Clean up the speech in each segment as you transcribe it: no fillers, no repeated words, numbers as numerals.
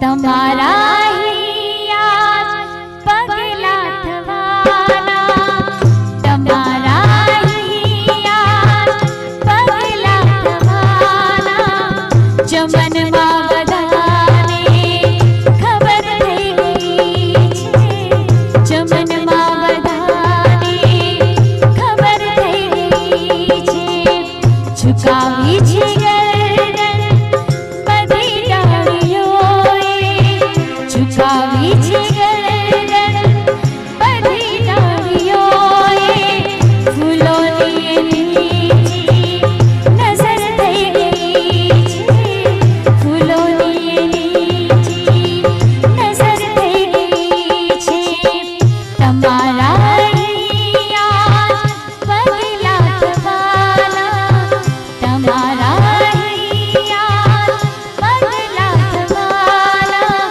તમારા હિયા પગલા થવાના, તમારા હિયા પગલા થવાના, ચમનમાં બધાને ખબર થઈ ગઈ છે, ચમનમાં બધાને ખબર થઈ ગઈ છે, ઝુકાવી છે ગરદન બધી ડાળીઓએ, ઝુકાવી છે ગરદન બધી ડાળીઓએ, ફૂલોની નીચી નજર થઈ ગઈ છે, ફૂલોની નીચી નજર થઈ ગઈ છે, તમારા હિયા પગલા થવાના, તમારા હિયા પગલા થવાના,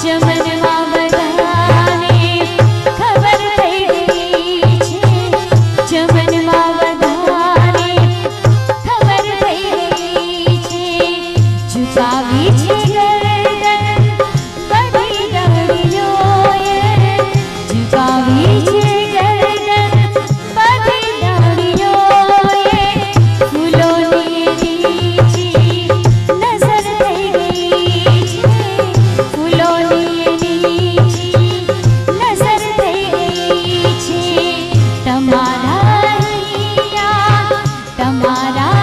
ચમનમાં બધાને ખબર થઈ ગઈ છે, ચમનમાં બધાને ખબર થઈ ગઈ છે, ઝુકાવી છે ગરદન બધી ડાળીઓએ, ઝુકાવી છે ગરદન બધી ડાળીઓએ, ફૂલોની નીચી નજર થઈ ગઈ છે, ફૂલોની નીચી નજર થઈ ગઈ છે, તમારા હિયા પગલા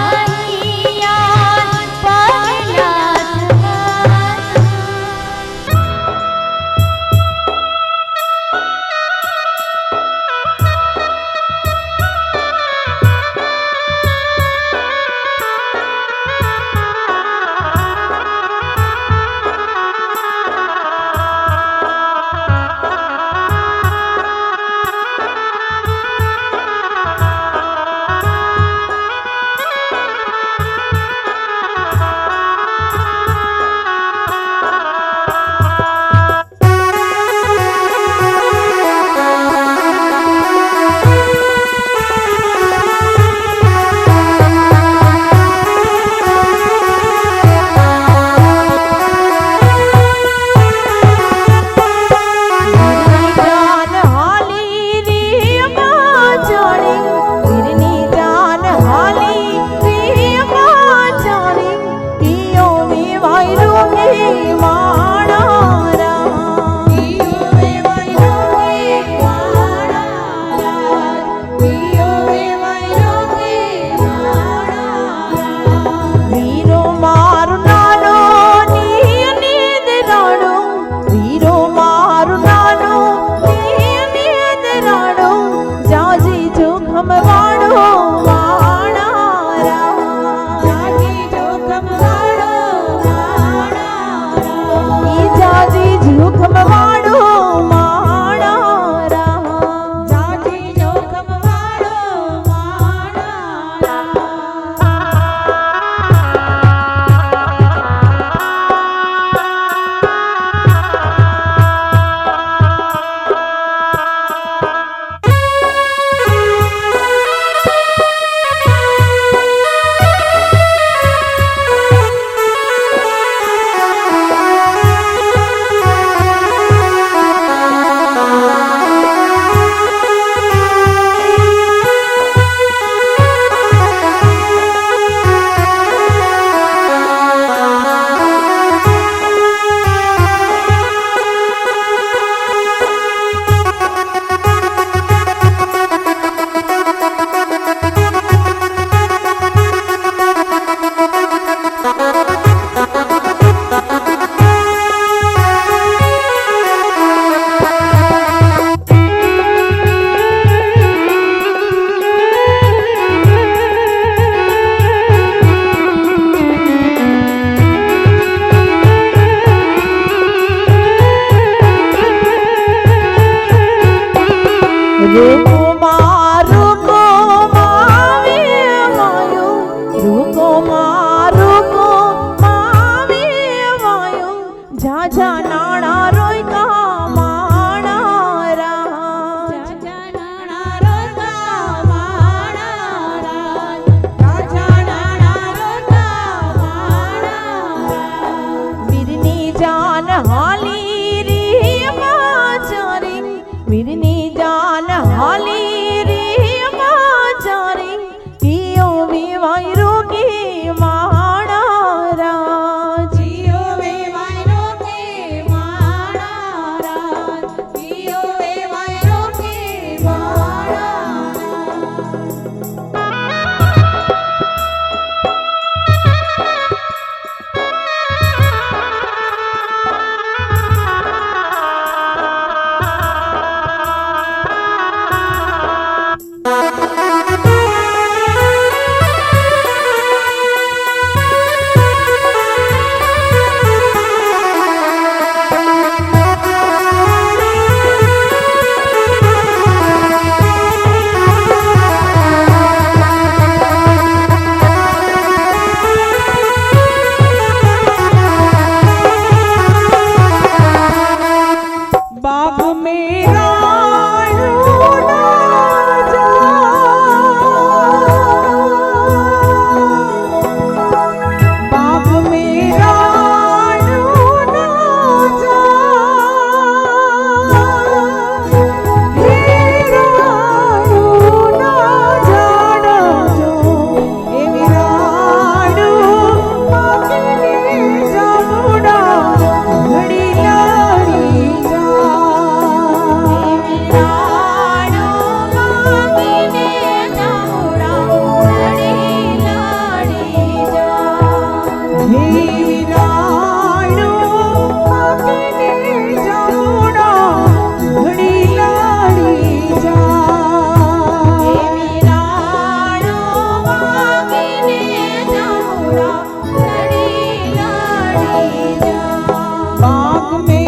અમે